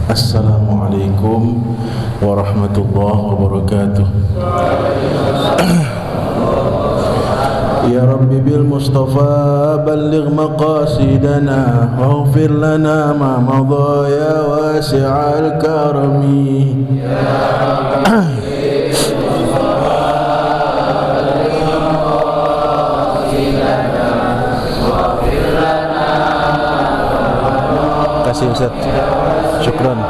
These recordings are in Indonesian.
Assalamualaikum warahmatullahi wabarakatuh. Ya Rabbi bil Mustafa balligh maqasidana waghfir lana ma madha ya wasi'al karami. Kasih Ustaz. Syukran.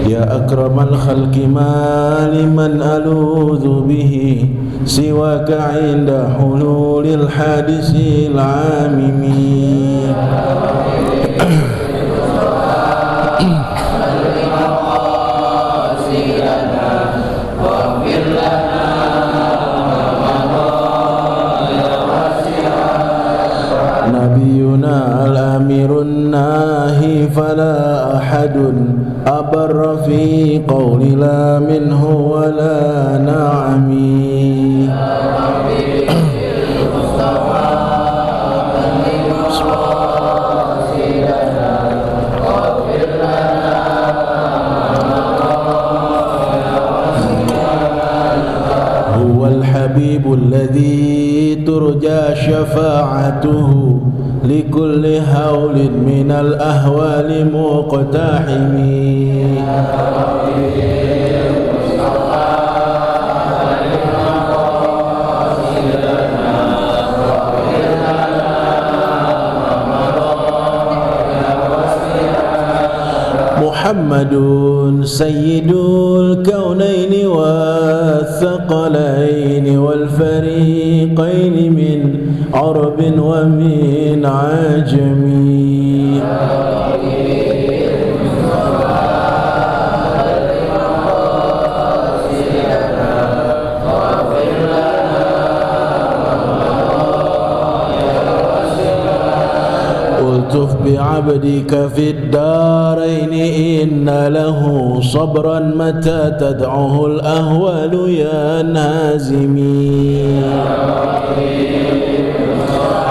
Ya akramal khalqi ma liman aludhu bihi siwaka inda hululil hadisil amimi. Nabiyuna al-amirun nahi fala ahadun abarra fi qawli la minhu wa la na'ami. Huwal habibul ladzi turja syafa'atuhu likulli haulin minal ahwali muqtahimi. Muhammadun sayyidul kaunaini wathaqalaini wal fariqaini min Arabin wa min ajami. Ultuf bi'abdika fid daraini inna lahu sabran mata tad'uhu al-ahwalu ya nazimi.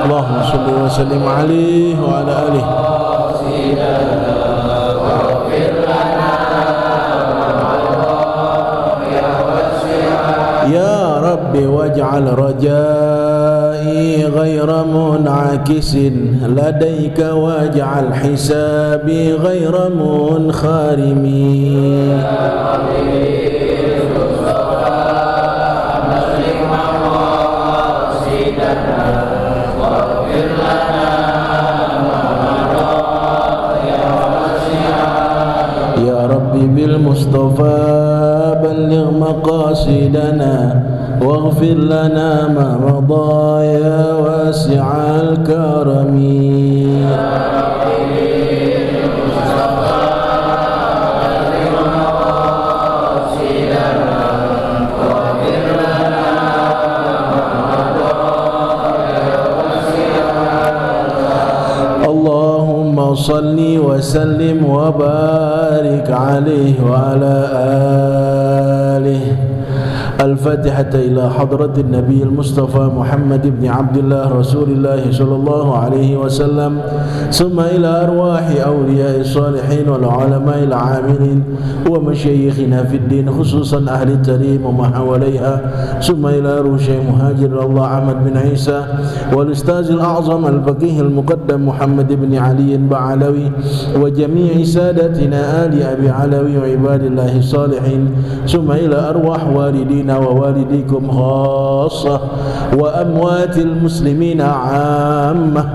Allahumma salli wa sallim alaihi wa ala alihi. Ya Rabbi waj'al rajai ghayra mun'akisin ladayka waj'al hisabi ghayra munkharimi. Ya Rabbi bil Mustafa balligh maqasidana waghfir lana ma madha ya wasi'al karami. Allahumma salli wa sallim wa barik alaihi wa ala alihi. الفاتحة إلى حضرة النبي المصطفى محمد بن عبد الله رسول الله صلى الله عليه وسلم ثم إلى أرواح أولياء الصالحين والعلماء العاملين ومشايخنا في الدين خصوصا أهل التريم وما حواليها ثم إلى روح شيخ مهاجر الله أحمد بن عيسى والأستاذ الأعظم الفقيه المقدم محمد بن علي بعلوي وجميع سادتنا آل أبي علوي وعباد الله الصالحين ثم إلى أرواح والدينا ووالديكم خاصة وأموات المسلمين عامة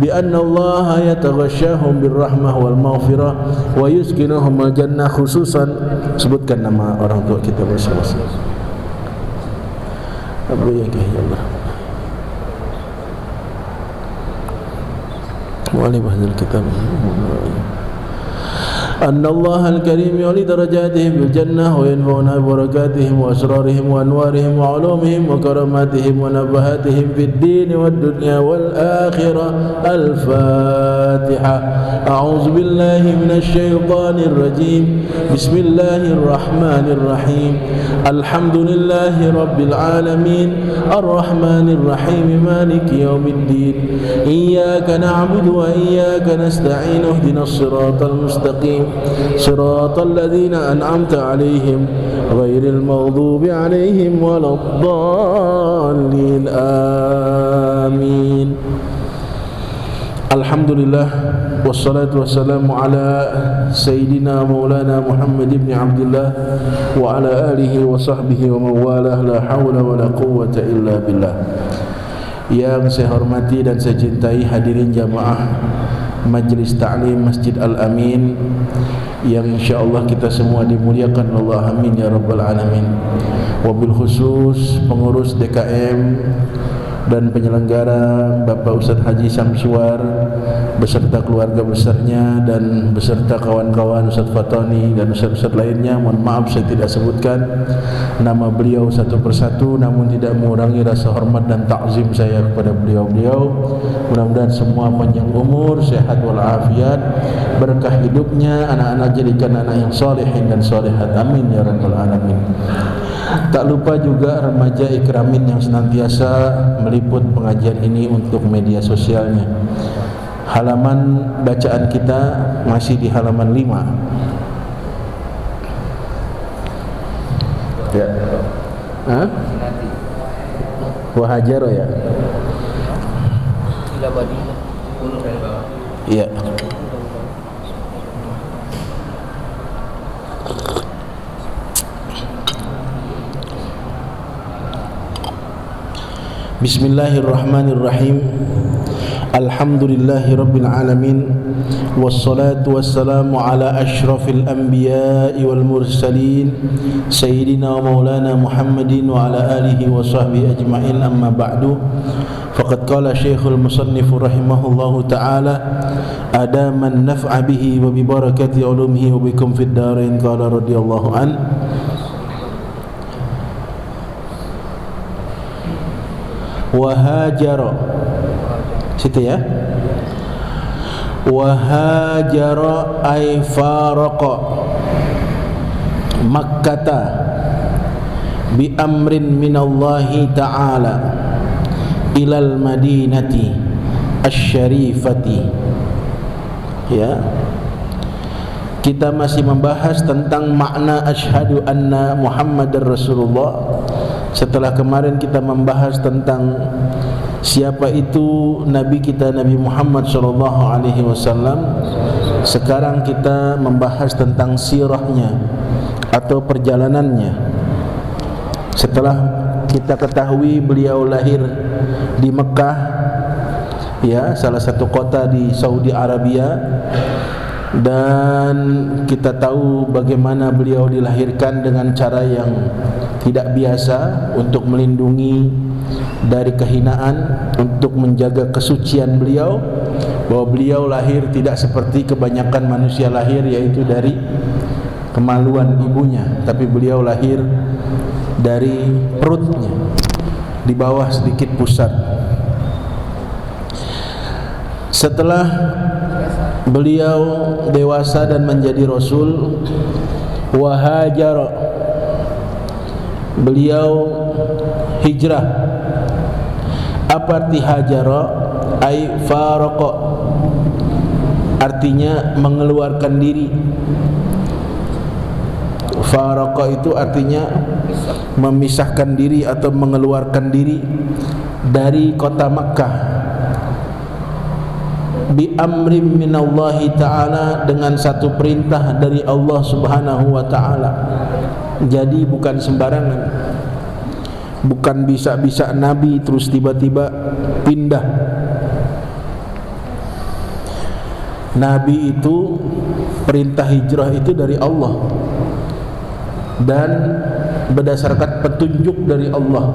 بأن الله يتغشاهم بالرحمة والمغفرة ويسكنهم الجنة خصوصا. Sebutkan nama orang tua kita bersama-sama. Apa yang ya Allah. Wa li bahdil kitab أن الله الكريم يعلي درجاتهم في الجنة وينفعنا ببركاتهم وأسرارهم وأنوارهم وعلومهم وكراماتهم ونفحاتهم في الدين والدنيا والآخرة. الفاتحة. أعوذ بالله من الشيطان الرجيم. بسم الله الرحمن الرحيم. الحمد لله رب العالمين الرحمن الرحيم مالك يوم الدين. إياك نعبد وإياك نستعين. اهدنا الصراط المستقيم صراط الذين أنعمت عليهم غير المغضوب عليهم ولا الضالين. آمين. Alhamdulillah wassalatu wassalamu ala sayyidina maulana Muhammad ibn Abdullah wa ala alihi wa sahbihi wa mawalah. La hawla wa la quwwata illa billah. Yang saya hormati dan saya cintai hadirin jamaah Majlis Ta'lim Masjid Al-Amin yang insyaAllah kita semua dimuliakan Allah, amin ya rabbal alamin. Wabil khusus pengurus DKM dan penyelenggara Bapak Ustadz Haji Samsuar beserta keluarga besarnya dan beserta kawan-kawan Ustadz Fatoni dan Ustadz-Ustadz lainnya. Mohon maaf saya tidak sebutkan nama beliau satu persatu, namun tidak mengurangi rasa hormat dan takzim saya kepada beliau-beliau. Mudah-mudahan semua panjang umur, sehat walafiat, berkah hidupnya, anak-anak jadikan anak yang solehin dan solehat, amin ya rabbal alamin. Tak lupa juga remaja Ikramin yang senantiasa meliput pengajian ini untuk media sosialnya. Halaman bacaan kita masih di halaman 5. Ya. Hah? Wahajaro ya? Iya. Bismillahirrahmanirrahim. Alhamdulillahi rabbil alamin. Wassalatu wassalamu ala ashrafil anbiya'i wal mursalin sayyidina wa maulana Muhammadin wa ala alihi wa sahbihi ajma'in. Amma ba'du. Faqad qala Syekhul Musannif rahimahullahu ta'ala adaman naf'a bihi wa bi barakati ulumihi wa bikum fid darain. Qala radhiyallahu an wahajara, situ ya, wahajara ay faraqa Makkata bi amrin minallahi ta'ala ilal madinati asy-syarifati. Ya, kita masih membahas tentang makna asyhadu anna Muhammadar Rasulullah. Setelah kemarin kita membahas tentang siapa itu Nabi kita Nabi Muhammad SAW, sekarang kita membahas tentang sirahnya atau perjalanannya. Setelah kita ketahui beliau lahir di Mekah, ya, salah satu kota di Saudi Arabia, dan kita tahu bagaimana beliau dilahirkan dengan cara yang tidak biasa untuk melindungi dari kehinaan, untuk menjaga kesucian beliau, bahwa beliau lahir tidak seperti kebanyakan manusia lahir, yaitu dari kemaluan ibunya, tapi beliau lahir dari perutnya, di bawah sedikit pusat. Setelah beliau dewasa dan menjadi Rasul, wahajara, beliau hijrah. Apa arti hajara? Ay faraqa, artinya mengeluarkan diri. Faraqa itu artinya memisahkan diri atau mengeluarkan diri dari kota Makkah. Bi amrim minallahi ta'ala, dengan satu perintah dari Allah Subhanahu wa ta'ala. Jadi bukan sembarangan, bukan bisa-bisa Nabi terus tiba-tiba pindah. Nabi itu perintah hijrah itu dari Allah dan berdasarkan petunjuk dari Allah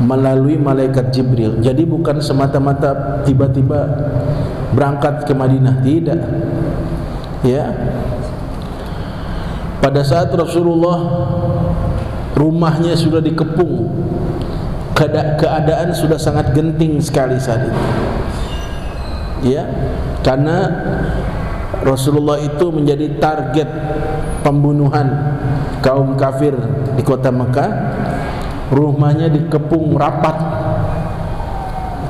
melalui malaikat Jibril. Jadi bukan semata-mata tiba-tiba berangkat ke Madinah, tidak. Ya, pada saat Rasulullah rumahnya sudah dikepung, keadaan sudah sangat genting sekali saat itu, ya, karena Rasulullah itu menjadi target pembunuhan kaum kafir di kota Mekah. Rumahnya dikepung rapat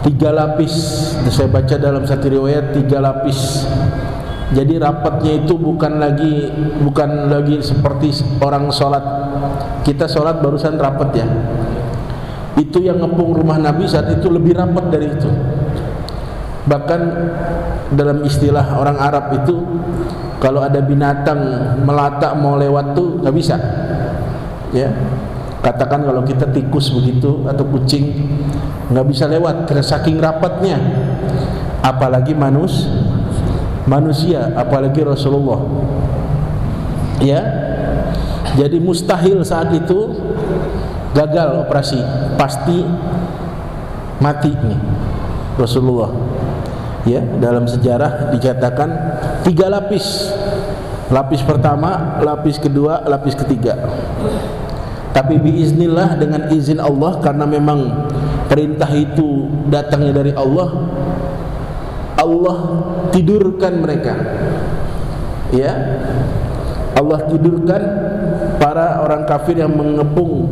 3 lapis. Saya baca dalam satu riwayat 3 lapis. Jadi rapatnya itu bukan lagi seperti orang sholat. Kita sholat barusan rapat ya. Itu yang ngepung rumah Nabi saat itu lebih rapat dari itu. Bahkan dalam istilah orang Arab itu, kalau ada binatang melata mau lewat tuh nggak bisa. Ya, katakan kalau kita tikus begitu atau kucing nggak bisa lewat karena saking rapatnya. Apalagi manusia, apalagi Rasulullah. Ya, jadi mustahil saat itu gagal operasi, pasti mati nih Rasulullah. Ya, dalam sejarah dicatatkan 3 lapis. Lapis pertama, lapis kedua, lapis ketiga. Tapi biiznillah, dengan izin Allah, karena memang perintah itu datangnya dari Allah, Allah tidurkan mereka. Ya, Allah tidurkan para orang kafir yang mengepung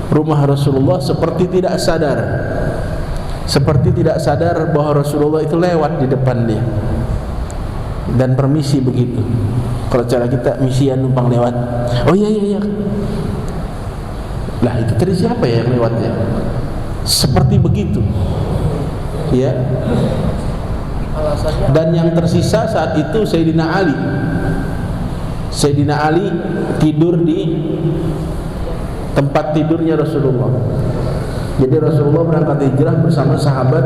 rumah Rasulullah seperti tidak sadar bahwa Rasulullah itu lewat di depan dia dan permisi begitu. Kalau cara kita misian numpang lewat, oh iya, lah itu tadi siapa ya yang lewatnya? Seperti begitu, ya. Dan yang tersisa saat itu Sayyidina Ali tidur di tempat tidurnya Rasulullah. Jadi Rasulullah berangkat hijrah bersama sahabat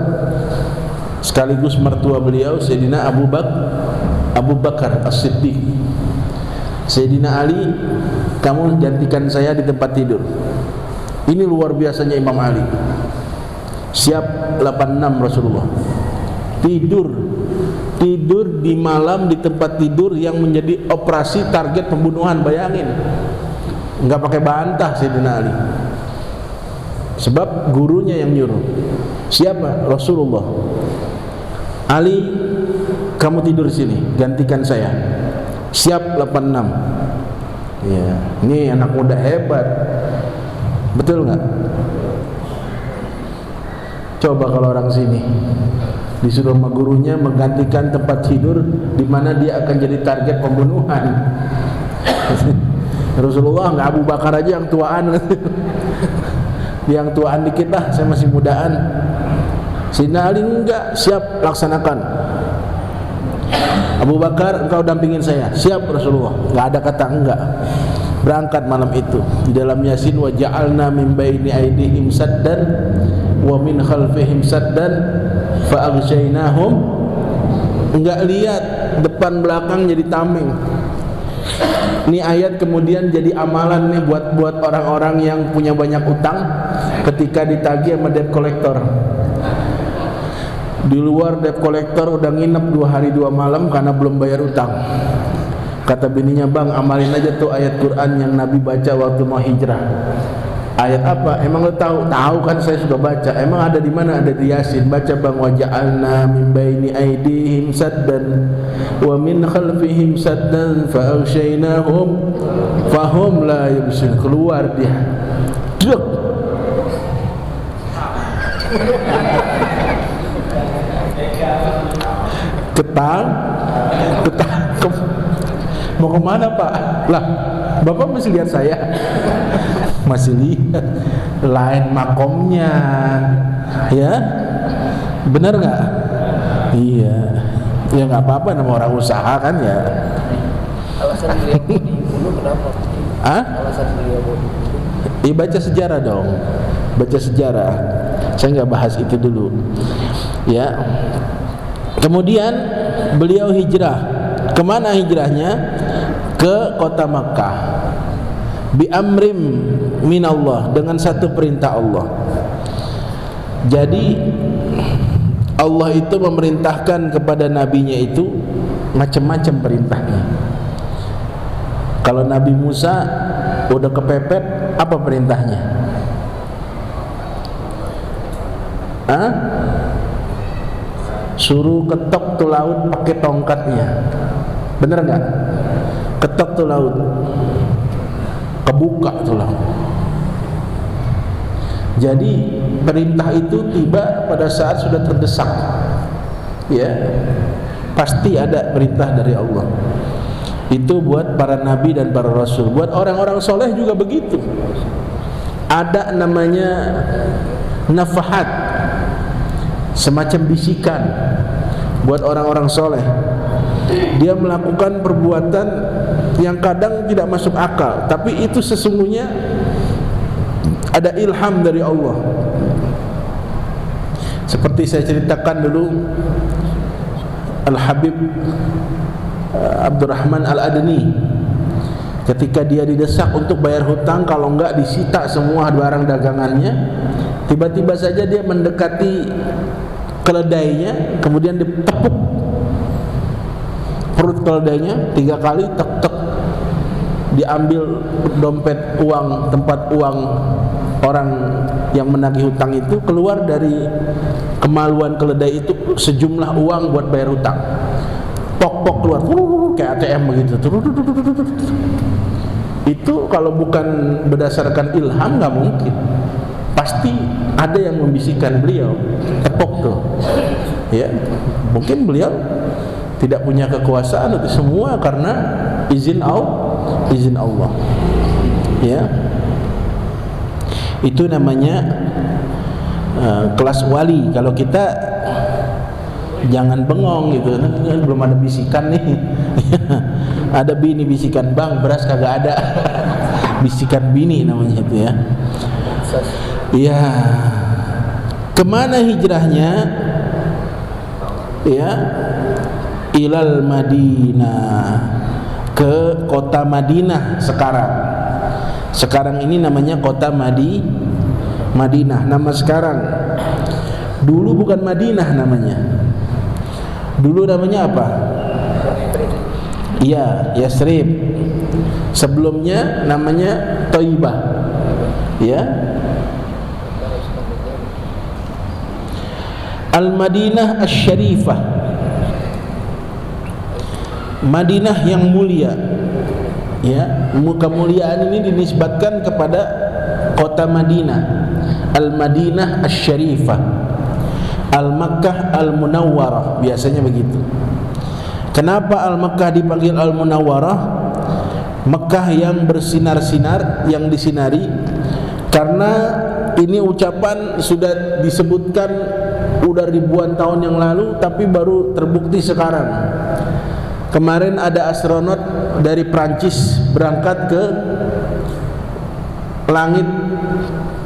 sekaligus mertua beliau Sayyidina Abu Bakar As-Siddiq. Sayyidina Ali, kamu gantikan saya di tempat tidur. Ini luar biasanya Imam Ali. Siap 86 Rasulullah. Tidur di malam di tempat tidur yang menjadi operasi target pembunuhan, bayangin. Enggak pakai bantah Sayyidina Ali. Sebab gurunya yang nyuruh. Siapa? Rasulullah. Ali, kamu tidur sini, gantikan saya. Siap 86. Ya, ini anak muda hebat. Betul nggak? Coba kalau orang sini disuruh sama gurunya menggantikan tempat tidur di mana dia akan jadi target pembunuhan. Rasulullah nggak, Abu Bakar aja yang tuaan. Yang tuaan dikit lah, saya masih mudaan. Sayyidina Ali enggak, siap, laksanakan. Abu Bakar, engkau dampingin saya. Siap Rasulullah. Enggak ada kata enggak. Berangkat malam itu. Di dalam Yasin, wa ja'alna min baini aydihim saddan wa min khalfihim saddan fa aghshaynahum. Enggak lihat depan belakang jadi tameng. Ini ayat kemudian jadi amalan nih buat orang-orang yang punya banyak utang ketika ditagih sama debt collector. Di luar debt collector udah nginep 2 hari 2 malam karena belum bayar utang. Kata bininya, bang, amalin aja tuh ayat Quran yang Nabi baca waktu mau hijrah. Ayat apa? Emang lo tahu? Tahu kan, saya sudah baca. Emang ada di mana? Ada di Yasin. Baca bang, wa ja'alna min baini aydihim saddan wa min khalfihim saddan fa aghshaynahum fahum la yubsirun. Keluar dia. Duk. Ketangkep. Mau kemana pak? Lah, bapak masih lihat saya? Masih lihat. Lain makomnya, ya? Bener nggak? Iya. Ya nggak apa-apa, nama orang usaha kan ya. Alasan beliau dibunuh kenapa? Alasan beliau dibunuh? Baca sejarah dong. Baca sejarah. Saya nggak bahas itu dulu. Ya. Kemudian beliau hijrah. Kemana hijrahnya? Ke kota Makkah. Bi amrim minallah, dengan satu perintah Allah. Jadi Allah itu memerintahkan kepada nabinya itu macam-macam perintahnya. Kalau Nabi Musa udah kepepet, apa perintahnya? Suruh ketok tuh laut pakai tongkatnya. Bener nggak? Ketok tuh laut, kebuka tuh laut. Jadi perintah itu tiba pada saat sudah terdesak. Ya, pasti ada perintah dari Allah. Itu buat para nabi dan para rasul. Buat orang-orang soleh juga begitu. Ada namanya nafahat, semacam bisikan buat orang-orang soleh. Dia melakukan perbuatan yang kadang tidak masuk akal, tapi itu sesungguhnya ada ilham dari Allah. Seperti saya ceritakan dulu, Al-Habib Abdurrahman Al-Adni, ketika dia didesak untuk bayar hutang, kalau enggak disita semua barang dagangannya, tiba-tiba saja dia mendekati keledainya, kemudian ditepuk perut keledainya 3 kali, tek-tek, diambil dompet uang, tempat uang orang yang menagih hutang itu. Keluar dari kemaluan keledai itu sejumlah uang buat bayar hutang. Pok-pok keluar, kayak ATM begitu. Itu kalau bukan berdasarkan ilham nggak mungkin. Pasti ada yang membisikkan beliau, tepok tuh. Ya, mungkin beliau tidak punya kekuasaan, itu semua karena izin Allah. Ya, itu namanya kelas wali. Kalau kita jangan bengong gitu, belum ada bisikan nih. Ada bini bisikan, bang beras kagak ada. Bisikan bini namanya itu ya. Ya, kemana hijrahnya? Ya, ilal Madinah, ke kota Madinah sekarang. Sekarang ini namanya kota Madinah, nama sekarang. Dulu bukan Madinah namanya. Dulu namanya apa? Iya, Yasrib. Sebelumnya namanya Thaibah. Ya. Al-Madinah Asy-Syarifah, Madinah yang mulia. Ya, kemuliaan ini dinisbatkan kepada kota Madinah. Al-Madinah Asy-Syarifah, Al-Makkah Al-Munawwarah, biasanya begitu. Kenapa Al-Makkah dipanggil Al-Munawwarah? Mekah yang bersinar-sinar, yang disinari. Karena ini ucapan sudah disebutkan udah ribuan tahun yang lalu, tapi baru terbukti sekarang. Kemarin ada astronot dari Prancis berangkat ke langit,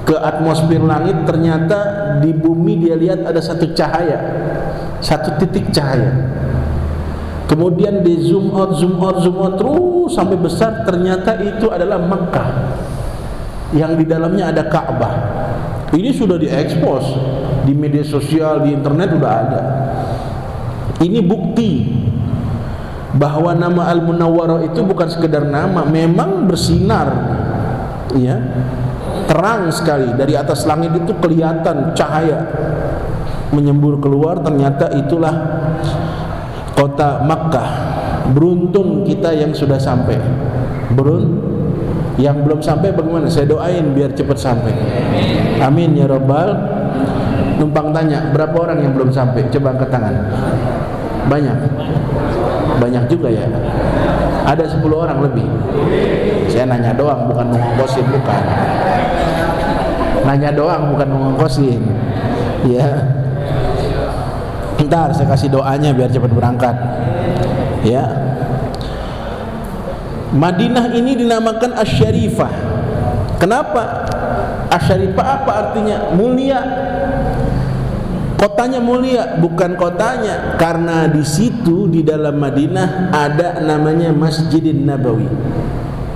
ke atmosfer langit. Ternyata di bumi dia lihat ada satu cahaya, satu titik cahaya. Kemudian di zoom out terus sampai besar. Ternyata itu adalah Makkah yang di dalamnya ada Ka'bah. Ini sudah diekspos di media sosial, di internet sudah ada. Ini bukti bahwa nama Al-Munawwarah itu bukan sekedar nama, memang bersinar, ya, terang sekali. Dari atas langit itu kelihatan cahaya menyembur keluar. Ternyata itulah kota Makkah. Beruntung kita yang sudah sampai. Yang belum sampai bagaimana? Saya doain biar cepat sampai. Amin ya Rabbal. Numpang tanya, berapa orang yang belum sampai? Coba angkat tangan. Banyak juga ya. Ada 10 orang lebih. Saya nanya doang, bukan ngongkosin, bukan. Nanya doang, bukan ngongkosin. Ya. Ntar saya kasih doanya biar cepat berangkat. Ya. Madinah ini dinamakan Asy-Syarifah. Kenapa? Asy-Syarifah apa artinya? Mulia. Kotanya mulia, bukan kotanya, karena di situ di dalam Madinah ada namanya Masjidin Nabawi.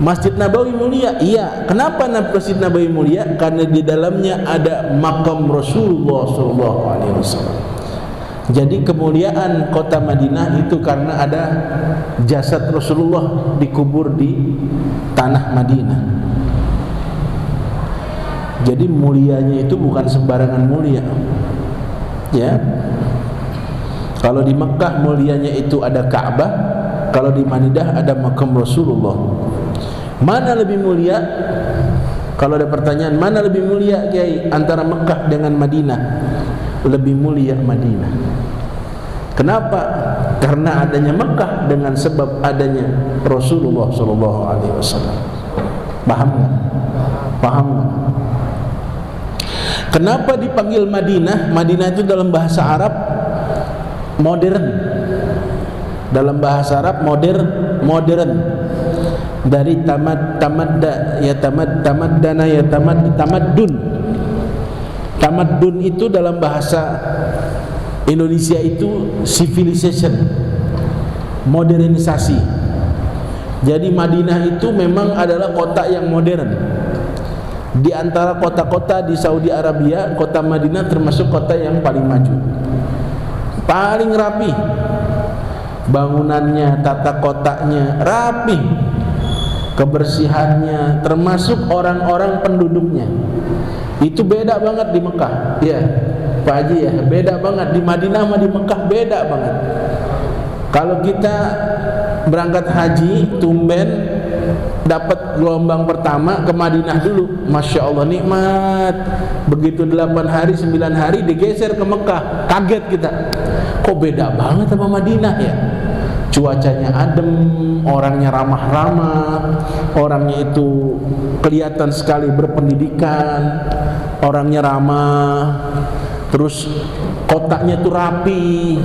Masjid Nabawi mulia. Iya. Kenapa Masjid Nabawi mulia? Karena di dalamnya ada makam Rasulullah SAW. Jadi kemuliaan kota Madinah itu karena ada jasad Rasulullah dikubur di tanah Madinah. Jadi mulianya itu bukan sembarangan mulia. Ya. Kalau di Mekah mulianya itu ada Ka'bah, kalau di Madinah ada makam Rasulullah. Mana lebih mulia? Kalau ada pertanyaan, mana lebih mulia Kiai antara Mekah dengan Madinah? Lebih mulia Madinah. Kenapa? Karena adanya Mekah dengan sebab adanya Rasulullah sallallahu alaihi wasallam. Paham enggak? Paham enggak? Kenapa dipanggil Madinah? Madinah itu dalam bahasa Arab modern. Dalam bahasa Arab modern. Dari tamaddana tamaddun. Tamaddun itu dalam bahasa Indonesia itu civilization, modernisasi. Jadi Madinah itu memang adalah kota yang modern. Di antara kota-kota di Saudi Arabia, kota Madinah termasuk kota yang paling maju, paling rapi. Bangunannya, tata kotanya rapi, kebersihannya, termasuk orang-orang penduduknya. Itu beda banget di Mekah. Ya, Pak Haji ya, beda banget di Madinah sama di Mekah, beda banget. Kalau kita berangkat haji tumben dapat gelombang pertama ke Madinah dulu, Masya Allah nikmat. Begitu 8 hari 9 hari digeser ke Mekah, kaget kita, kok beda banget sama Madinah ya. Cuacanya adem, orangnya ramah-ramah, orangnya itu kelihatan sekali berpendidikan, orangnya ramah. Terus kotanya itu rapi,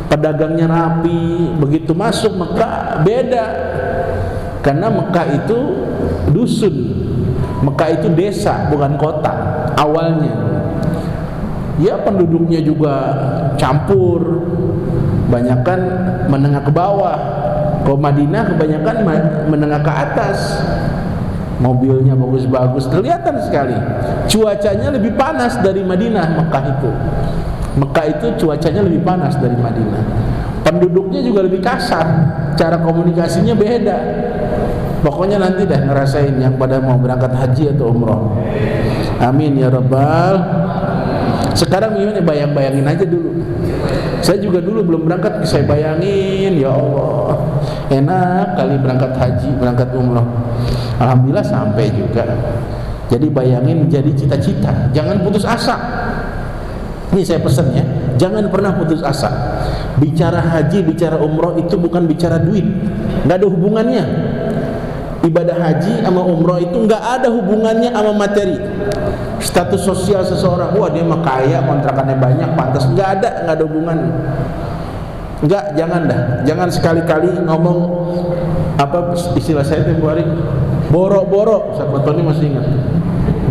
pedagangnya rapi. Begitu masuk Mekah beda. Karena Mekah itu dusun, Mekah itu desa bukan kota awalnya. Ya penduduknya juga campur, banyakan menengah ke bawah. Kalau Madinah kebanyakan menengah ke atas. Mobilnya bagus-bagus, kelihatan sekali. Cuacanya lebih panas dari Madinah. Mekah itu cuacanya lebih panas dari Madinah. Penduduknya juga lebih kasar, cara komunikasinya beda. Pokoknya nanti dah ngerasain yang pada mau berangkat haji atau umroh. Amin ya rabbal. Sekarang gimana, bayang-bayangin aja dulu. Saya juga dulu belum berangkat, saya bayangin, ya Allah, enak kali berangkat haji, berangkat umroh. Alhamdulillah sampai juga. Jadi bayangin jadi cita-cita, jangan putus asa. Ini saya pesan ya, jangan pernah putus asa. Bicara haji, bicara umroh itu bukan bicara duit, nggak ada hubungannya. Ibadah haji sama umroh itu nggak ada hubungannya sama materi. Status sosial seseorang, wah dia mah kaya, kontrakannya banyak, pantas. Nggak ada hubungannya. Nggak, jangan dah, jangan sekali-kali ngomong apa istilah saya tempoh hari, borok-borok. Sahabat Tony masih ingat.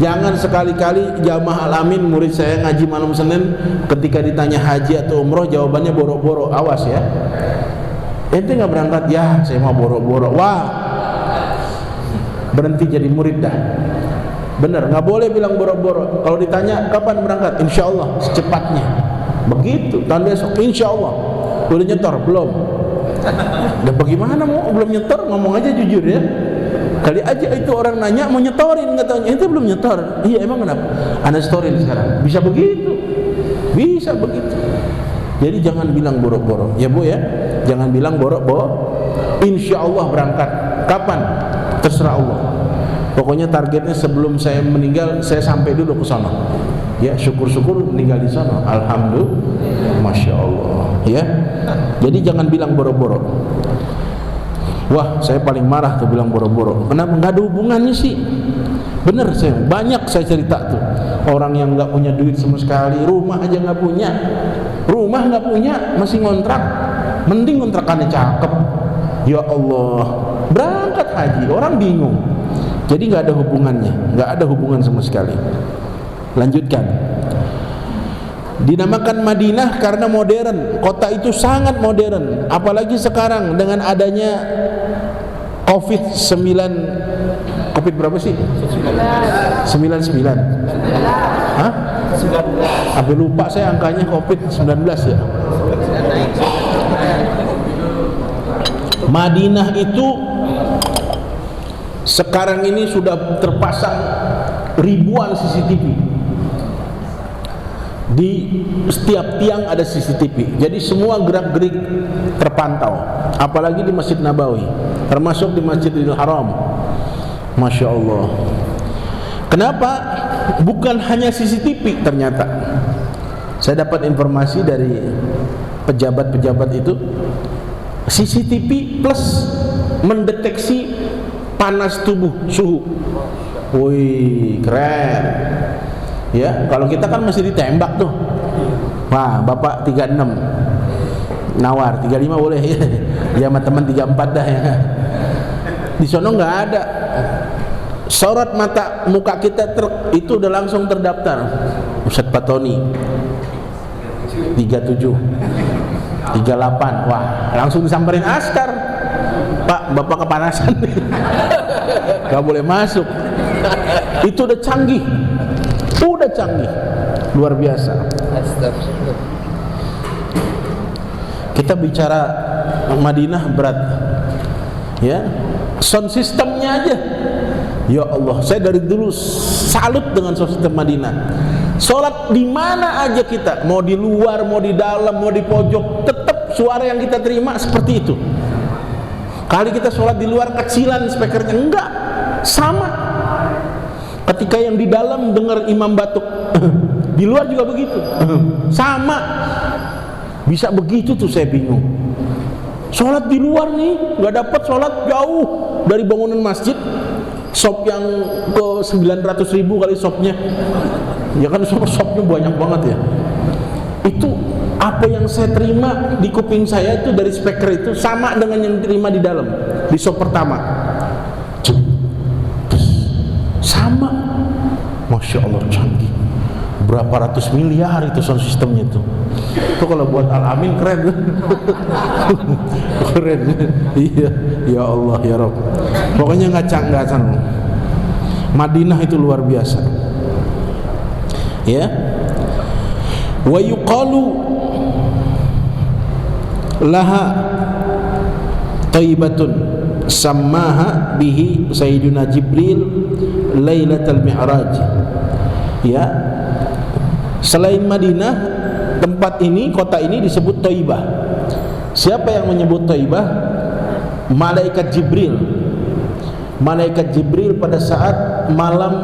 Jangan sekali-kali jamaah Al-Amin murid saya ngaji malam Senin, ketika ditanya haji atau umroh jawabannya borok-borok. Awas ya, ente nggak berangkat, ya saya mau borok-borok. Wah, berhenti jadi murid dah. Benar, nggak boleh bilang borok-borok. Kalau ditanya kapan berangkat, insya Allah secepatnya. Begitu, tahun besok insya Allah. Udah nyetor belum? Dan bagaimana mau belum nyetor, ngomong aja jujur ya. Kali aja itu orang nanya mau nyetorin, katanya itu belum nyetor. Iya emang kenapa? Anda storin sekarang. Bisa begitu, bisa begitu. Jadi jangan bilang borok-borok ya Bu ya. Jangan bilang borok-borok. Insya Allah berangkat. Kapan? Terserah Allah. Pokoknya targetnya sebelum saya meninggal, saya sampai dulu ke sana. Ya syukur-syukur meninggal di sana. Alhamdulillah, Masya Allah. Ya. Jadi jangan bilang borok-borok. Wah, saya paling marah tuh bilang boro-boro. Kenapa? Nggak ada hubungannya sih. Bener, saya banyak saya cerita tuh. Orang yang nggak punya duit sama sekali, rumah aja nggak punya, rumah nggak punya, masih ngontrak. Mending kontrakannya cakep. Ya Allah, berangkat haji orang bingung. Jadi nggak ada hubungannya, nggak ada hubungan sama sekali. Lanjutkan. Dinamakan Madinah karena modern. Kota itu sangat modern. Apalagi sekarang dengan adanya COVID-19. COVID berapa sih? 99. Hah? 19. Sampai lupa saya angkanya COVID-19 ya. Madinah itu sekarang ini sudah terpasang ribuan CCTV. Di setiap tiang ada CCTV. Jadi semua gerak-gerik terpantau. Apalagi di Masjid Nabawi, termasuk di Masjidil Haram. Masya Allah. Kenapa? Bukan hanya CCTV ternyata. Saya dapat informasi dari pejabat-pejabat itu, CCTV plus mendeteksi panas tubuh, suhu. Wih, keren. Ya, kalau kita kan masih ditembak tuh. Wah, Bapak 36 nawar, 35 boleh ya. Ya sama teman 34 dah ya. Di sono nggak ada. Sorot mata muka kita itu udah langsung terdaftar. Ustaz Patoni 37 38. Wah, langsung disamperin askar. Pak, Bapak kepanasan nih. Gak boleh masuk. Itu udah canggih. Udah canggih. Luar biasa. Kita bicara Madinah berat. Ya. Sound systemnya aja. Ya Allah, saya dari dulu salut dengan sound system Madinah. Sholat di mana aja kita, mau di luar, mau di dalam, mau di pojok, tetap suara yang kita terima seperti itu. Kali kita sholat di luar kecilan speakernya, enggak, sama. Ketika yang di dalam dengar imam batuk, di luar juga begitu, sama. Bisa begitu tuh, saya bingung. Sholat di luar nih, nggak dapat sholat jauh dari bangunan masjid. Shop yang ke 900.000 kali shopnya. Ya kan shopnya banyak banget ya. Itu apa yang saya terima di kuping saya itu dari speaker itu sama dengan yang diterima di dalam di shop pertama. Sama. Masya Allah, canggih. Berapa ratus miliar itu sound systemnya itu. Itu kalau buat Al-Amin keren. Keren. Iya, ya Allah ya Rabb. Pokoknya nggak canggih. Madinah itu luar biasa. Ya. Wa yuqalu laha Thaibatun sammaha bihi Sayyiduna Jibril Lailatul Mi'raj. Ya. Selain Madinah, tempat ini, kota ini disebut Thaibah. Siapa yang menyebut Thaibah? Malaikat Jibril. Malaikat Jibril pada saat malam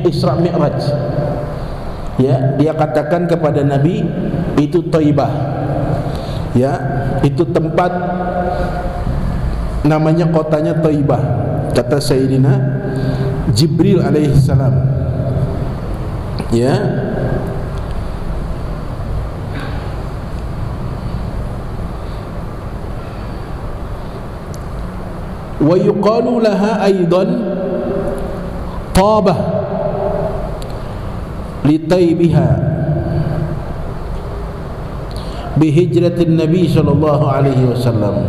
Isra Mi'raj. Ya, dia katakan kepada Nabi, itu Thaibah. Ya, itu tempat namanya, kotanya Thaibah. Kata Sayyidina Jibril alaihissalam. Ya. Wa yuqalu laha aidan Tabah li Taibiha bi hijratin Nabi sallallahu alaihi wasallam.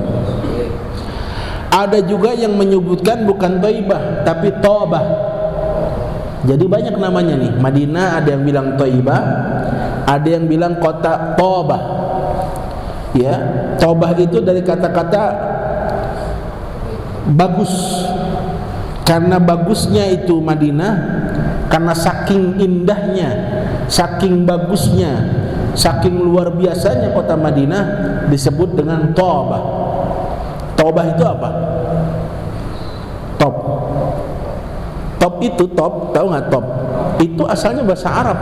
Ada juga yang menyebutkan bukan Thaibah tapi Tabah. Jadi banyak namanya nih. Madinah ada yang bilang Thaibah, ada yang bilang kota Tabah. Ya, Tabah itu dari kata-kata bagus. Karena bagusnya itu Madinah, karena saking indahnya, saking bagusnya, saking luar biasanya kota Madinah disebut dengan Tabah. Tabah itu apa? Top. Top itu top, tahu nggak top? Itu asalnya bahasa Arab.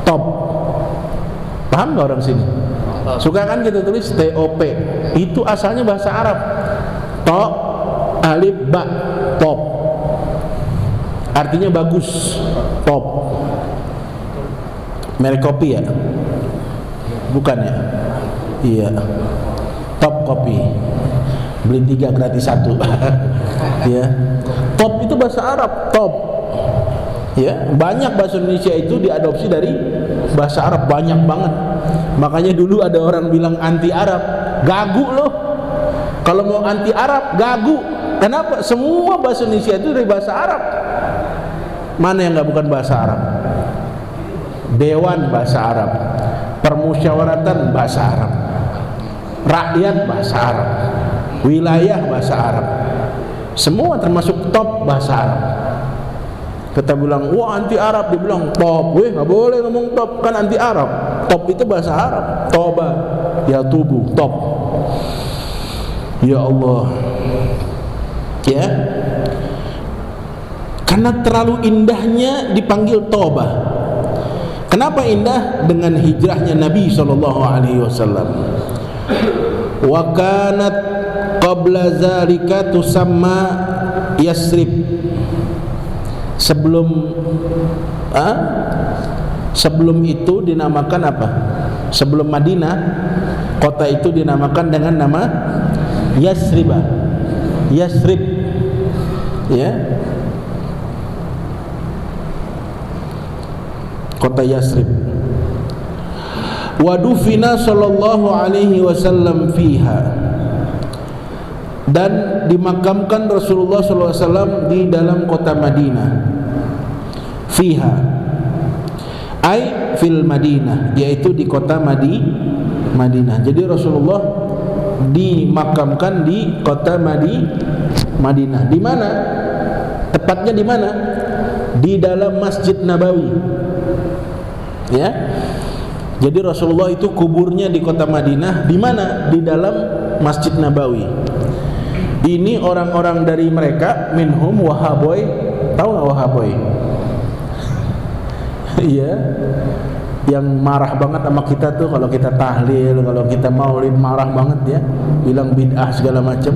Top. Paham nggak orang sini? Suka kan kita tulis TOP. Itu asalnya bahasa Arab. Top, alif, ba, top. Artinya bagus. Top. Merek kopi ya? Bukan ya? Iya. Top kopi. Beli 3 gratis 1. Ya. Top itu bahasa Arab, top. Ya, banyak bahasa Indonesia itu diadopsi dari bahasa Arab, banyak banget. Makanya dulu ada orang bilang anti Arab, gagu loh. Kalau mau anti Arab, gagu. Kenapa? Semua bahasa Indonesia itu dari bahasa Arab. Mana yang nggak bukan bahasa Arab? Dewan bahasa Arab, permusyawaratan bahasa Arab, rakyat bahasa Arab, wilayah bahasa Arab, semua termasuk top bahasa Arab. Kita bilang, wah anti Arab, dia bilang top, nggak boleh ngomong top, kan anti Arab. Top itu bahasa Arab, toba, ya tubuh, top. Ya Allah, ya, karena terlalu indahnya dipanggil toba. Kenapa indah? Dengan hijrahnya Nabi SAW. Wa kanat qabla zalika tusamma Yasrib. Sebelum itu dinamakan apa? Sebelum Madinah, kota itu dinamakan dengan nama Yasrib. Yasrib, ya, kota Yasrib. Wa dufina sallallahu alaihi wasallam fiha, dan dimakamkan Rasulullah sallallahu alaihi wasallam di dalam kota Madinah. Fiha ai fil Madinah, yaitu di kota Madinah. Jadi Rasulullah dimakamkan di kota Madinah. Di mana? Tepatnya di mana? Di dalam Masjid Nabawi. Ya. Jadi Rasulullah itu kuburnya di kota Madinah. Di mana? Di dalam Masjid Nabawi. Ini orang-orang dari mereka, minhum Wahaboy. Tahu nggak Wahaboy? Iya, yang marah banget sama kita tuh kalau kita tahlil, kalau kita maulid, marah banget ya, bilang bid'ah segala macam.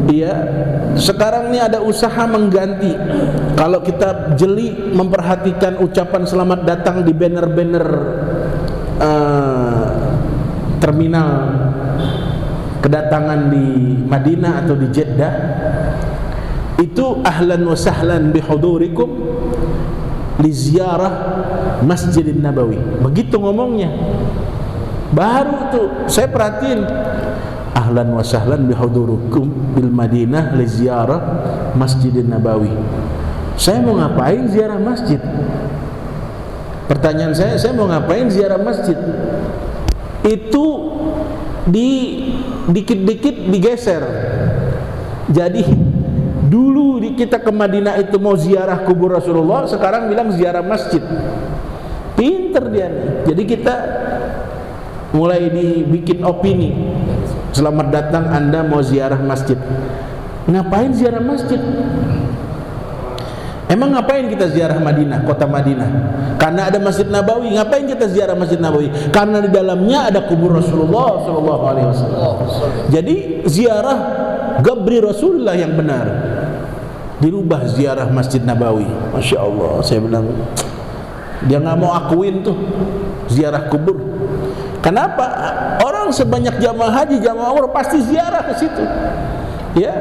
Iya, sekarang ini ada usaha mengganti. Kalau kita jeli memperhatikan ucapan selamat datang di banner-banner terminal kedatangan di Madinah atau di Jeddah, itu ahlan wa sahlan bihudurikum li ziarah Masjidin Nabawi. Begitu ngomongnya. Baru tuh saya perhatiin, ahlan wa sahlan bihudurikum bil Madinah li ziarah Masjidin Nabawi. Saya mau ngapain ziarah masjid? Pertanyaan saya mau ngapain ziarah masjid? Itu dikit-dikit digeser. Jadi dulu kita ke Madinah itu mau ziarah kubur Rasulullah, sekarang bilang ziarah masjid. Pinter dia nih. Jadi kita mulai dibikin opini. Selamat datang, Anda mau ziarah masjid. Ngapain ziarah masjid? Emang ngapain kita ziarah Madinah, kota Madinah? Karena ada Masjid Nabawi. Ngapain kita ziarah Masjid Nabawi? Karena di dalamnya ada kubur Rasulullah sallallahu alaihi wasallam. Jadi ziarah gabri Rasulullah yang benar. Dirubah ziarah Masjid Nabawi. Masya Allah, saya bilang dia nggak mau akuin tuh ziarah kubur. Kenapa? Orang sebanyak jamaah haji, jamaah umrah pasti ziarah ke situ. Ya,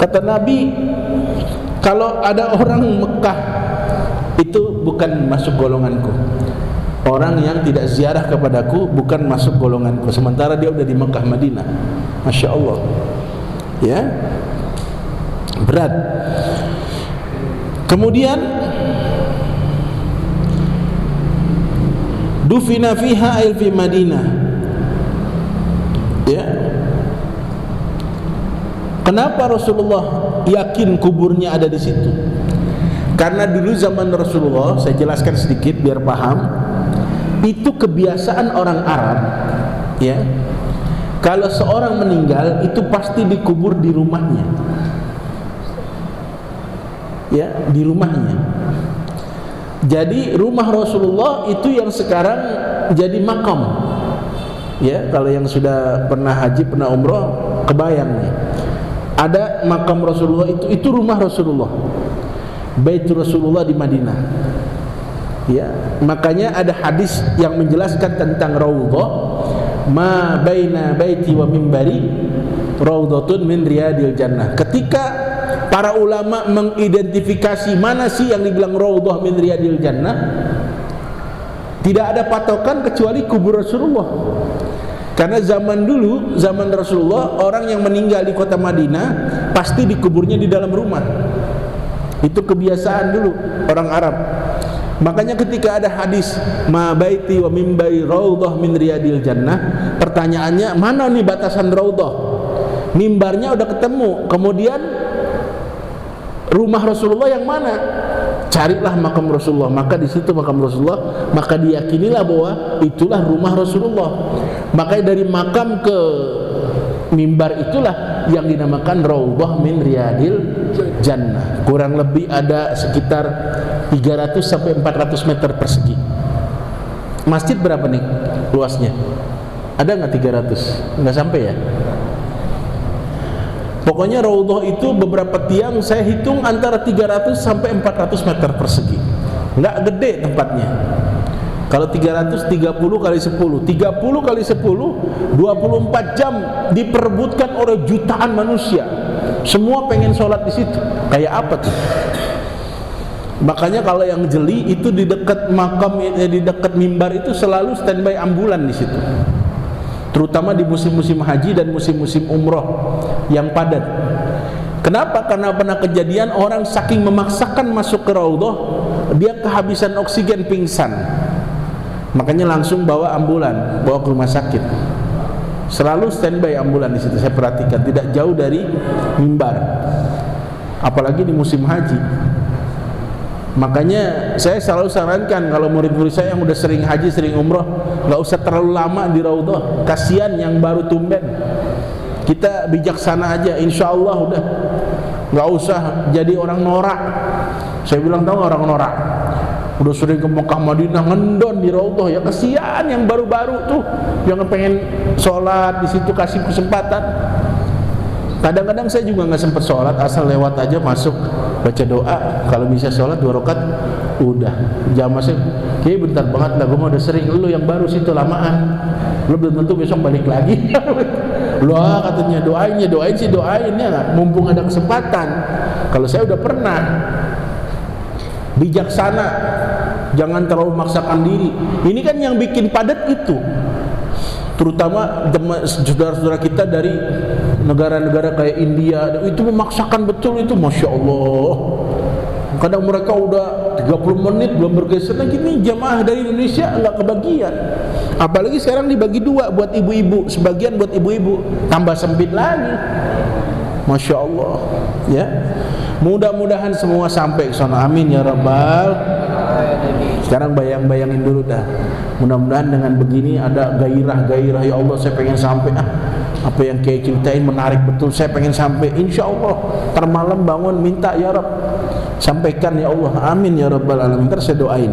kata Nabi, kalau ada orang Mekah itu bukan masuk golonganku. Orang yang tidak ziarah kepadaku bukan masuk golonganku. Sementara dia udah di Mekah Madinah. Masya Allah. Ya, berat. Kemudian dufina fiha il fi Madinah. Ya. Kenapa Rasulullah yakin kuburnya ada di situ? Karena dulu zaman Rasulullah, saya jelaskan sedikit biar paham. Itu kebiasaan orang Arab, ya. Kalau seorang meninggal itu pasti dikubur di rumahnya. Ya, di rumahnya. Jadi rumah Rasulullah itu yang sekarang jadi makam. Ya, kalau yang sudah pernah haji, pernah umrah, kebayang nih. Ada makam Rasulullah itu rumah Rasulullah. Baitur Rasulullah di Madinah. Ya, makanya ada hadis yang menjelaskan tentang raudhah, ma baina baiti wa mimbari raudhatun min riyadil jannah. Ketika para ulama mengidentifikasi mana sih yang dibilang raudhah min riyadil jannah, tidak ada patokan kecuali kubur Rasulullah. Karena zaman dulu, zaman Rasulullah, orang yang meninggal di kota Madinah pasti dikuburnya di dalam rumah. Itu kebiasaan dulu orang Arab. Makanya ketika ada hadis ma baiti wa mimbari raudhah min riyadil jannah, pertanyaannya mana nih batasan raudhah? Mimbarnya udah ketemu, kemudian rumah Rasulullah yang mana? Carilah makam Rasulullah, maka di situ makam Rasulullah, maka diyakinilah bahwa itulah rumah Rasulullah. Makanya dari makam ke mimbar itulah yang dinamakan raudhah min riyadil jannah. Kurang lebih ada sekitar 300 sampai 400 meter persegi. Masjid berapa nih luasnya? Ada nggak 300? Nggak sampai ya? Pokoknya raudhah itu beberapa tiang saya hitung antara 300 sampai 400 meter persegi. Nggak gede tempatnya. Kalau 330 kali 10, 30 kali 10, 24 jam diperebutkan oleh jutaan manusia. Semua pengen sholat di situ. Kayak apa tuh? Makanya kalau yang jeli itu di dekat makam, di dekat mimbar itu selalu standby ambulan di situ. Terutama di musim-musim haji dan musim-musim umroh yang padat. Kenapa? Karena pernah kejadian orang saking memaksakan masuk ke raudhah, dia kehabisan oksigen, pingsan. Makanya langsung bawa ambulan, bawa ke rumah sakit. Selalu standby ambulan di situ. Saya perhatikan tidak jauh dari mimbar. Apalagi di musim haji. Makanya saya selalu sarankan kalau murid-murid saya yang udah sering haji, sering umroh, nggak usah terlalu lama di raudhah. Kasihan yang baru tumben. Kita bijaksana aja, insya Allah udah. Nggak usah jadi orang norak. Saya bilang tahu orang norak. Udah sering ke Mekah Madinah ngendon di raudhah, ya kasihan yang baru-baru tuh, yang pengen sholat di situ, kasih kesempatan. Kadang-kadang saya juga nggak sempat sholat, asal lewat aja masuk baca doa, kalau bisa sholat 2 rakaat udah. Jamaah saya kayak bentar banget lah, gue mau udah sering. Lu yang baru situ lamaan, lu belum tentu besok balik lagi. Loh katanya doain sih doain ya, mumpung ada kesempatan. Kalau saya udah pernah. Bijaksana, jangan terlalu memaksakan diri. Ini kan yang bikin padat itu, terutama saudara-saudara kita dari negara-negara kayak India, itu memaksakan betul itu, masya Allah. Kadang mereka udah 30 menit belum bergeser lagi. Nih jamaah dari Indonesia nggak kebagian. Apalagi sekarang dibagi 2 buat ibu-ibu, sebagian buat ibu-ibu, tambah sempit lagi. Masya Allah, ya. Mudah-mudahan semua sampai ke sana. Amin ya rabbal. Sekarang bayang-bayangin dulu dah. Mudah-mudahan dengan begini ada gairah-gairah, ya Allah saya pengen sampai. Apa yang kayak ceritain menarik betul, saya pengen sampai. Insya Allah termalam bangun minta ya Rabb, sampaikan ya Allah. Amin ya rabbal alamin. Ntar saya doain,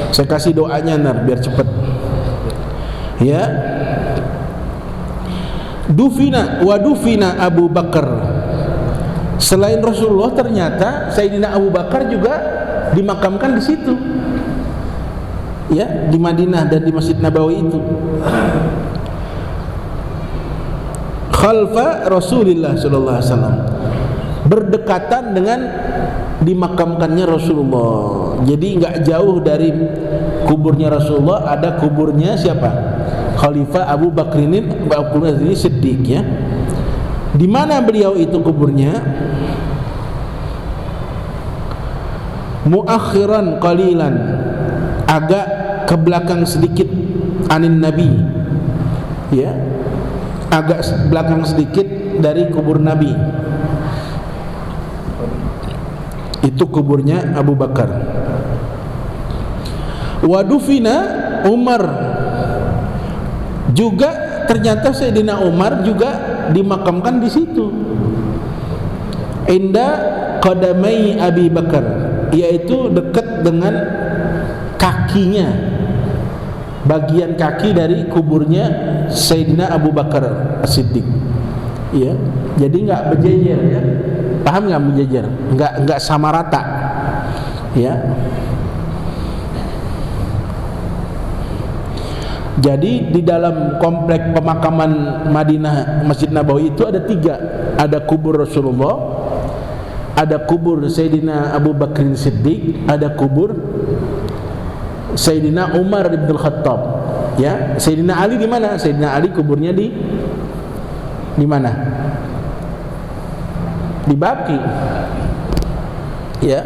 saya kasih doanya nar biar cepet ya. Dufina Abu Bakar. Selain Rasulullah, ternyata Sayyidina Abu Bakar juga dimakamkan di situ, ya, di Madinah dan di Masjid Nabawi itu. Khalfa Rasulullah sallallahu alaihi wasallam, berdekatan dengan dimakamkannya Rasulullah. Jadi enggak jauh dari kuburnya Rasulullah ada kuburnya siapa? Khalifah Abu Bakrin ini Siddiq, ya. Di mana beliau itu kuburnya? Muakhiran qalilan, agak ke belakang sedikit anin Nabi, ya, agak belakang sedikit dari kubur Nabi. Itu kuburnya Abu Bakar. Wadufina Umar, juga ternyata Sayyidina Umar juga dimakamkan di situ. Inda qadamai Abi Bakar, yaitu dekat dengan kakinya, bagian kaki dari kuburnya Sayyidina Abu Bakar As-Siddiq, ya. Jadi nggak berjejer, ya. Paham nggak berjejer? Nggak sama rata, ya. Jadi di dalam komplek pemakaman Madinah Masjid Nabawi itu ada 3. Ada kubur Rasulullah, ada kubur Sayyidina Abu Bakrin Siddiq, ada kubur Sayyidina Umar bin Khattab, ya. Sayyidina Ali di mana? Sayyidina Ali kuburnya di mana? Di Baqi, ya.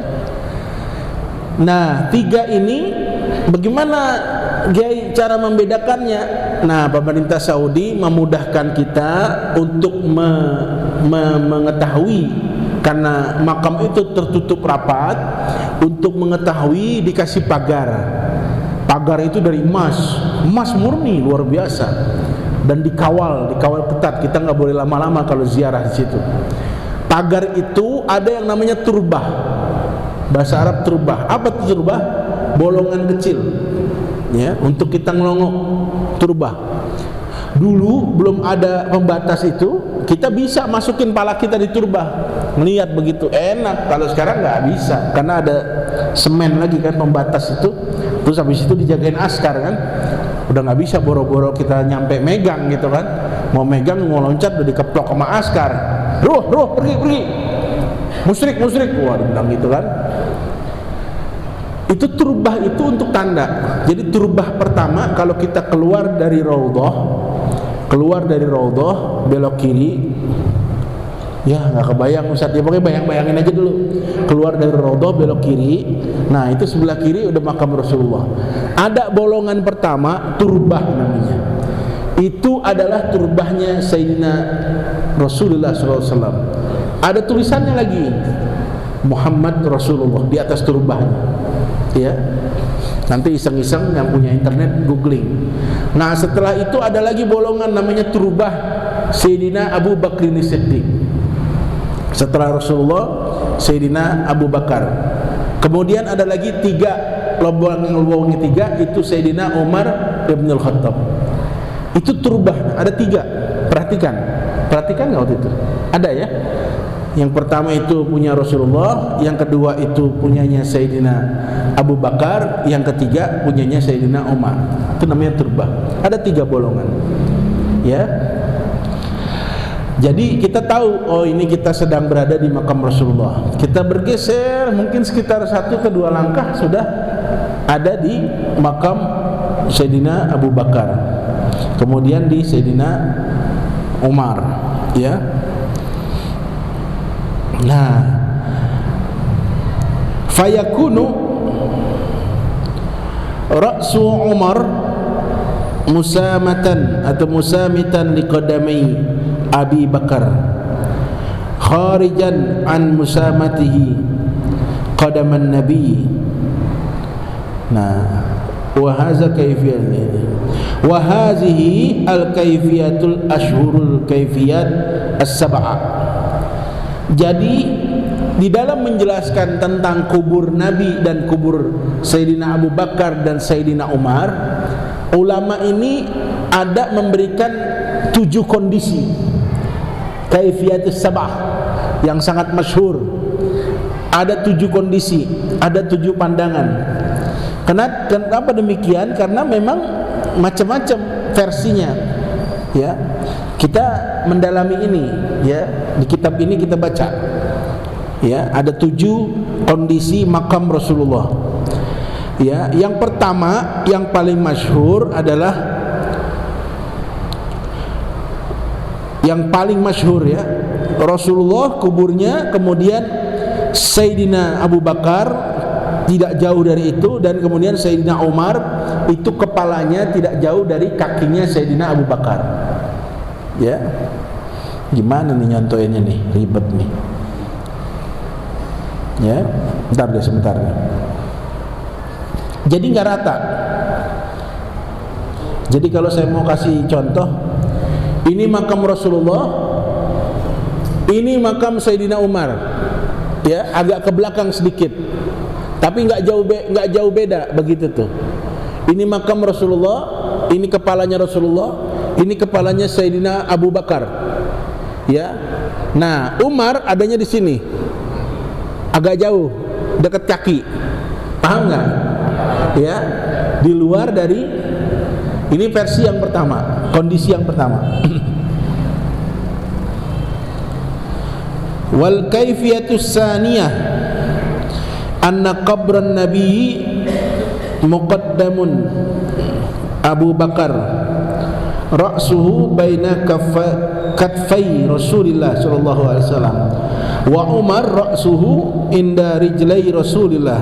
Nah, tiga ini bagaimana Kiai cara membedakannya? Nah, pemerintah Saudi memudahkan kita untuk mengetahui, karena makam itu tertutup rapat. Untuk mengetahui dikasih pagar. Pagar itu dari emas murni, luar biasa, dan dikawal ketat. Kita nggak boleh lama-lama kalau ziarah di situ. Pagar itu ada yang namanya turbah, bahasa Arab turbah. Apa itu turbah? Bolongan kecil, ya, untuk kita ngelongok, turbah. Dulu belum ada pembatas itu, kita bisa masukin pala kita di turbah, melihat begitu enak. Kalau sekarang nggak bisa, karena ada semen lagi kan pembatas itu. Terus habis itu dijagain askar kan, udah nggak bisa boro-boro kita nyampe megang gitu kan. Mau megang, mau loncat udah dikeplok sama askar. Ruh, pergi. Musyrik. Wah, dibilang gitu kan. Itu turbah itu untuk tanda. Jadi turbah pertama kalau kita keluar dari raudhah, belok kiri. Ya nggak kebayang Ustaz, ya pokoknya bayangin aja dulu. Keluar dari raudhah, belok kiri. Nah, itu sebelah kiri udah makam Rasulullah. Ada bolongan pertama, turbah namanya. Itu adalah turbahnya Sayyidina Rasulullah SAW. Ada tulisannya lagi, Muhammad Rasulullah di atas turbahnya. Ya, nanti iseng-iseng yang punya internet googling. Nah, setelah itu ada lagi bolongan namanya turbah Sayyidina Abu Bakr Siddiq. Setelah Rasulullah, Sayyidina Abu Bakar. Kemudian ada lagi tiga, lubang tiga, itu Sayyidina Umar ibn al-Khattab. Itu turbah, ada tiga. Perhatikan nggak waktu itu? Ada ya. Yang pertama itu punya Rasulullah, yang kedua itu punyanya Sayyidina Abu Bakar, yang ketiga punyanya Sayyidina Umar. Itu namanya turbah. Ada tiga bolongan. Ya. Jadi kita tahu, oh ini kita sedang berada di makam Rasulullah. Kita bergeser mungkin sekitar 1 ke 2 langkah sudah ada di makam Sayyidina Abu Bakar. Kemudian di Sayyidina Umar, ya. Nah, fayakunu ra'su Umar musamatan atau musamitan liqadamai Abi Bakar kharijan an musamatihi qadaman Nabi. Nah, wa hadza kaifiyatnya. Wa hadhihi al-kaifiyatul ashhurul kaifiyat as-sab'ah. Jadi di dalam menjelaskan tentang kubur Nabi dan kubur Sayyidina Abu Bakar dan Sayyidina Umar, ulama ini ada memberikan 7 kondisi kaifiyatus sab'ah yang sangat masyhur. Ada 7 kondisi, ada 7 pandangan. Kenapa demikian? Karena memang macam-macam versinya. Ya, kita mendalami ini, ya, di kitab ini kita baca. Ya, ada 7 kondisi makam Rasulullah. Ya, yang pertama, yang paling masyhur adalah ya, Rasulullah kuburnya, kemudian Sayyidina Abu Bakar tidak jauh dari itu, dan kemudian Sayyidina Umar itu kepalanya tidak jauh dari kakinya Sayyidina Abu Bakar. Ya, gimana nih nyontoinnya nih, ribet nih. Ya, sebentar. Jadi nggak rata. Jadi kalau saya mau kasih contoh, ini makam Rasulullah, ini makam Sayyidina Umar. Ya, agak ke belakang sedikit, tapi nggak jauh beda begitu tuh. Ini makam Rasulullah, ini kepalanya Rasulullah, ini kepalanya Sayyidina Abu Bakar. Ya, nah Umar adanya di sini, agak jauh, dekat kaki. Paham nggak? Ya, di luar dari, ini versi yang pertama, kondisi yang pertama. Wal kaifiyatus saniyah anna qabran nabi muqaddamun Abu Bakar ra'suhu baina katfai Rasulillah sallallahu alaihi wasallam wa Umar ra'suhu inda rijlai Rasulillah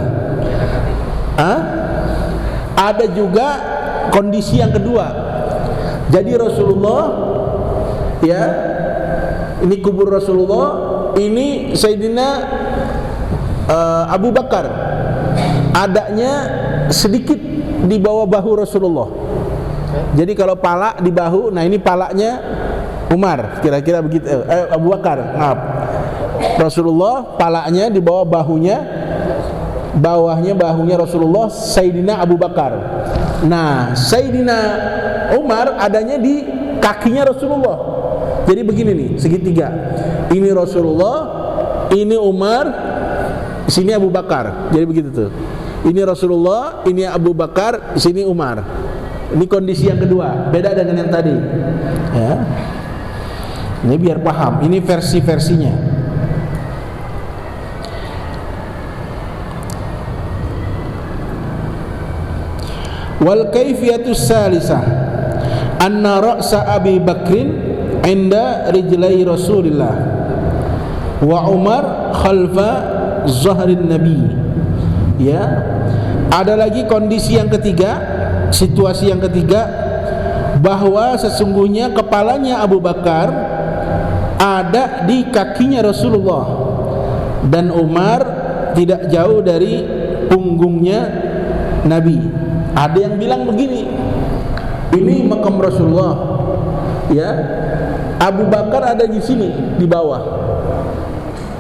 Ada juga kondisi yang kedua. Jadi Rasulullah, ya, ini kubur Rasulullah, ini Sayyidina Abu Bakar, adanya sedikit di bawah bahu Rasulullah. Jadi kalau pala di bahu, nah ini palanya Umar, kira-kira begitu. Abu Bakar, maaf. Rasulullah palanya di bawah bahunya, bawahnya bahunya Rasulullah, Sayyidina Abu Bakar. Nah, Sayyidina Umar adanya di kakinya Rasulullah. Jadi begini nih, segitiga. Ini Rasulullah, ini Umar, sini Abu Bakar. Jadi begitu tuh. Ini Rasulullah, ini Abu Bakar, sini Umar. Ini kondisi yang kedua, beda dengan yang tadi. Ya. Ini biar paham. Ini versi-versinya. Wal kaifiyatus salisah anna ra'sa Abi Bakrin inda rijlai Rasulillah wa Umar khalfa zahrin Nabi. Ya. Ada lagi kondisi yang ketiga, situasi yang ketiga, bahwa sesungguhnya kepalanya Abu Bakar ada di kakinya Rasulullah dan Umar tidak jauh dari punggungnya Nabi. Ada yang bilang begini, ini makam Rasulullah, ya, Abu Bakar ada di sini di bawah.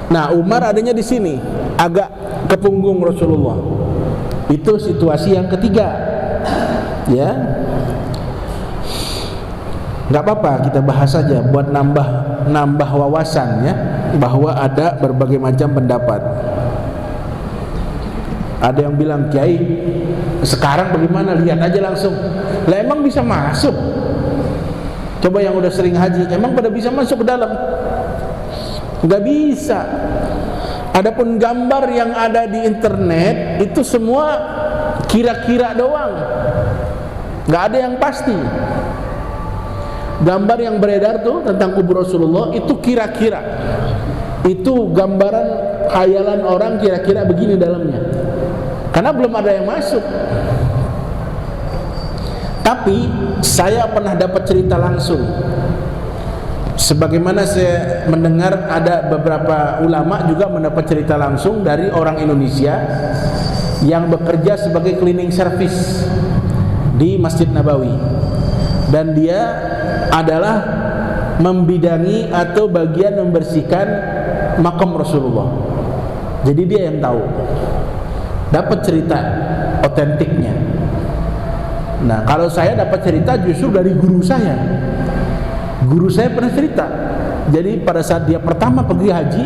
Nah, Umar adanya di sini, agak ke punggung Rasulullah. Itu situasi yang ketiga, ya. Nggak apa-apa, kita bahas saja buat nambah wawasan, ya, bahwa ada berbagai macam pendapat. Ada yang bilang, Kiai, sekarang bagaimana? Lihat aja langsung. Lah emang bisa masuk? Coba yang udah sering haji, emang pada bisa masuk ke dalam? Nggak bisa. Adapun gambar yang ada di internet itu semua kira-kira doang, nggak ada yang pasti. Gambar yang beredar tuh tentang kubur Rasulullah itu kira-kira, itu gambaran khayalan orang, kira-kira begini dalamnya, karena belum ada yang masuk. Tapi saya pernah dapat cerita langsung, sebagaimana saya mendengar ada beberapa ulama juga mendapat cerita langsung dari orang Indonesia yang bekerja sebagai cleaning service di Masjid Nabawi, dan dia adalah membidangi atau bagian membersihkan makam Rasulullah. Jadi dia yang tahu, dapat cerita otentiknya. Nah, kalau saya dapat cerita justru dari guru saya. Guru saya pernah cerita. Jadi pada saat dia pertama pergi haji,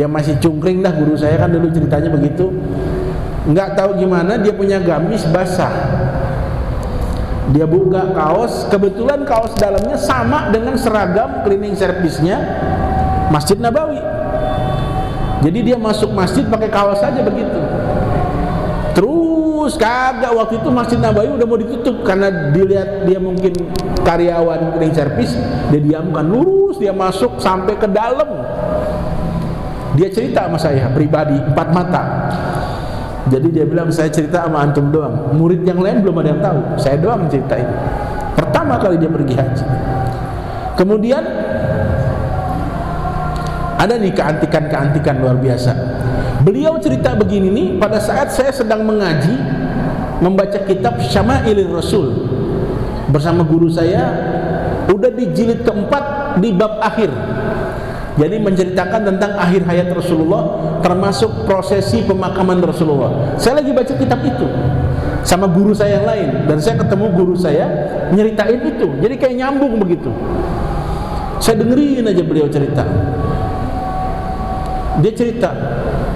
ya masih cungkring dah guru saya kan dulu ceritanya begitu. Nggak tahu gimana dia punya gamis basah. Dia buka kaos, kebetulan kaos dalamnya sama dengan seragam cleaning service-nya Masjid Nabawi. Jadi dia masuk masjid pakai kaos saja begitu. Terus kagak, waktu itu Masjid Nabawi udah mau ditutup karena dilihat dia mungkin karyawan cleaning service, dia diamkan, lurus dia masuk sampai ke dalam. Dia cerita sama saya pribadi, 4 mata. Jadi dia bilang, saya cerita sama antum doang, murid yang lain belum ada yang tahu, saya doang cerita ini. Pertama kali dia pergi haji. Kemudian ada nih keantikan luar biasa. Beliau cerita begini nih, pada saat saya sedang mengaji, membaca kitab Syama'ilin Rasul bersama guru saya, udah di jilid keempat di bab akhir. Jadi menceritakan tentang akhir hayat Rasulullah, termasuk prosesi pemakaman Rasulullah. Saya lagi baca kitab itu sama guru saya yang lain, dan saya ketemu guru saya nyeritain itu. Jadi kayak nyambung begitu. Saya dengerin aja beliau cerita. Dia cerita,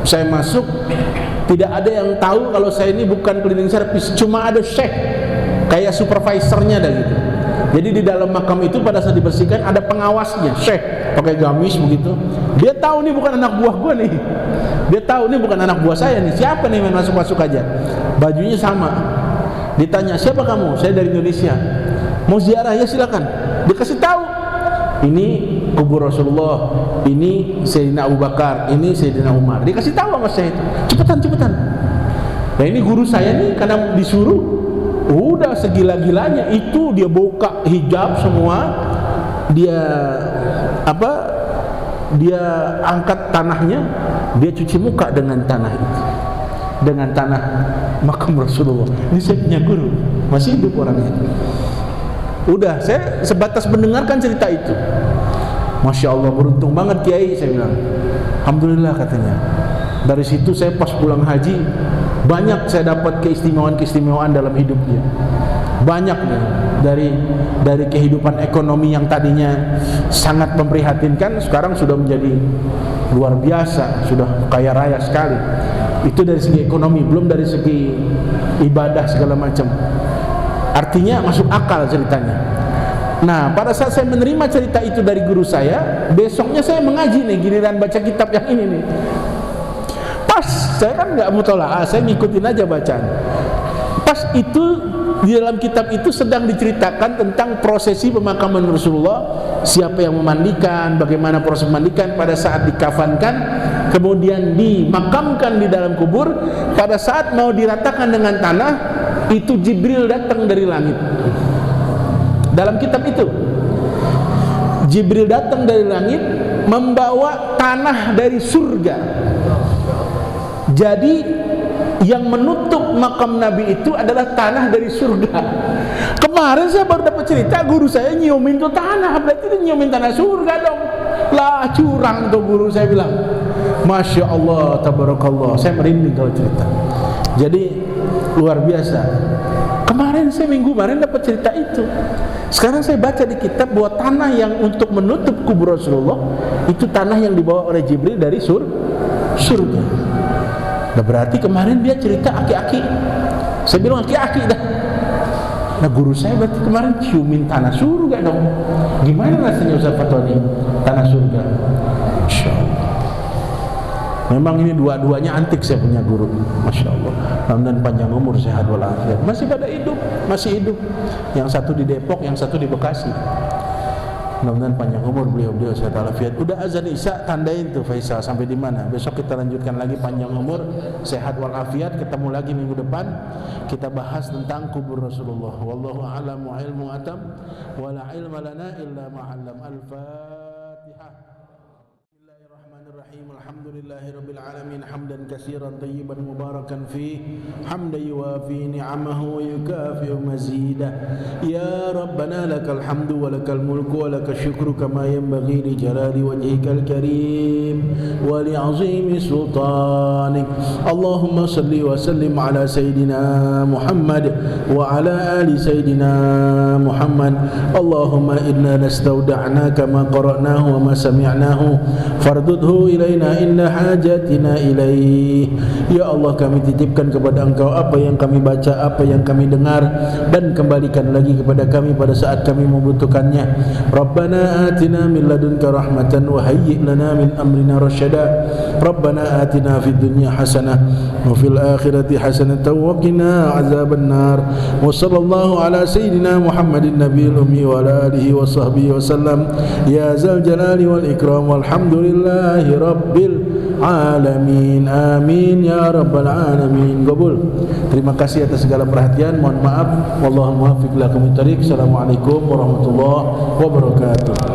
saya masuk, tidak ada yang tahu kalau saya ini bukan cleaning service, cuma ada syekh kayak supervisornya dah gitu. Jadi di dalam makam itu pada saat dibersihkan ada pengawasnya, syekh pakai gamis begitu. Dia tahu nih bukan anak buah gua nih. Dia tahu nih bukan anak buah saya nih. Siapa nih yang masuk-masuk aja? Bajunya sama. Ditanya, "Siapa kamu?" "Saya dari Indonesia." "Mau ziarah?" "Ya silakan." Dikasih tahu. Ini kubur Rasulullah, ini Sayyidina Abu Bakar, ini Sayyidina Umar. Dikasih tahu sama saya itu. Cepetan. Nah ini guru saya nih karena disuruh, udah segila-gilanya itu dia buka hijab semua, dia dia angkat tanahnya, dia cuci muka dengan tanah itu, dengan tanah makam Rasulullah. Ini saya punya guru, masih hidup orangnya. Udah, saya sebatas mendengarkan cerita itu. Masya Allah, beruntung banget Kiai, saya bilang. Alhamdulillah katanya. Dari situ saya pas pulang haji, banyak saya dapat keistimewaan dalam hidupnya. Banyak nih, dari kehidupan ekonomi yang tadinya sangat memprihatinkan, sekarang sudah menjadi luar biasa, sudah kaya raya sekali. Itu dari segi ekonomi, belum dari segi ibadah segala macam. Artinya masuk akal ceritanya. Nah, pada saat saya menerima cerita itu dari guru saya, besoknya saya mengaji nih, giliran baca kitab yang ini nih. Pas, saya kan nggak mutolaah, saya ngikutin aja bacaan. Pas itu, di dalam kitab itu sedang diceritakan tentang prosesi pemakaman Rasulullah, siapa yang memandikan, bagaimana proses memandikan pada saat dikafankan, kemudian dimakamkan di dalam kubur. Pada saat mau diratakan dengan tanah, itu Jibril datang dari langit. Dalam kitab itu Jibril datang dari langit membawa tanah dari surga. Jadi yang menutup makam Nabi itu adalah tanah dari surga. Kemarin saya baru dapat cerita, guru saya nyiumin tuh tanah, berarti dia nyiumin tanah surga dong. Lah curang tuh guru, saya bilang. Masya Allah, tabarakallah. Saya merinding kalau cerita. Jadi luar biasa. Kemarin saya minggu kemarin dapat cerita itu. Sekarang saya baca di kitab bahwa tanah yang untuk menutup kubur Rasulullah itu tanah yang dibawa oleh Jibril dari surga. Nah berarti kemarin dia cerita aki-aki. Saya bilang aki-aki dah. Nah guru saya berarti kemarin ciumin tanah surga dong. Gimana rasanya Ustaz Fatoni? Tanah surga. Insya Allah. Memang ini dua-duanya antik, saya punya guru. Masya Allah. Dan panjang umur, sehat walafiat. Masih pada hidup, masih hidup. Yang satu di Depok, yang satu di Bekasi. Mudah-mudahan panjang umur beliau sehat walafiat. Udah azan Isya, tandain tuh Faisal sampai di mana. Besok kita lanjutkan lagi panjang umur, sehat walafiat. Ketemu lagi minggu depan. Kita bahas tentang kubur Rasulullah. Wallahu a'lam wa ilmu atam wa la ilma lana illa ma 'allam. Al-Fatihah. Bismillahirrahmanirrahim. Alhamdulillahirabbil alamin hamdan katsiran tayyiban mubarakan fi hamdan yuwafi ni'amahu wa yukafi'u mazidah. Ya Rabbana lakal hamdu wa lakal mulku wa lakal syukru kama yanbaghi li jalali wajhikal karim wa li 'azimi sultanik. Allahumma salli wa sallim ala sayidina Muhammad wa ala ali sayidina Muhammad. Allahumma inna nastawda'naka ma qara'nahu wa ma sami'nahu fardudhu ilaina inna hajatina ilaih. Ya Allah, kami titipkan kepada Engkau apa yang kami baca, apa yang kami dengar, dan kembalikan lagi kepada kami pada saat kami membutuhkannya. Rabbana atina min ladunka rahmatan wa hayyi' lana min amrina rasyada. Rabbana atina fid dunya hasanah wa fil akhirati hasanatan wa qina azaban nar. Wa sallallahu ala sayyidina Muhammadin nabiyil ummi wa ala alihi wa sahbihi wa sallam. Ya zal jalali wal ikram walhamdulillahi rabbil alamin. Amin ya rabbal alamin. Qabul. Terima kasih atas segala perhatian. Mohon maaf. Wallahu muwaffiq lakum thariq. Assalamualaikum warahmatullahi wabarakatuh.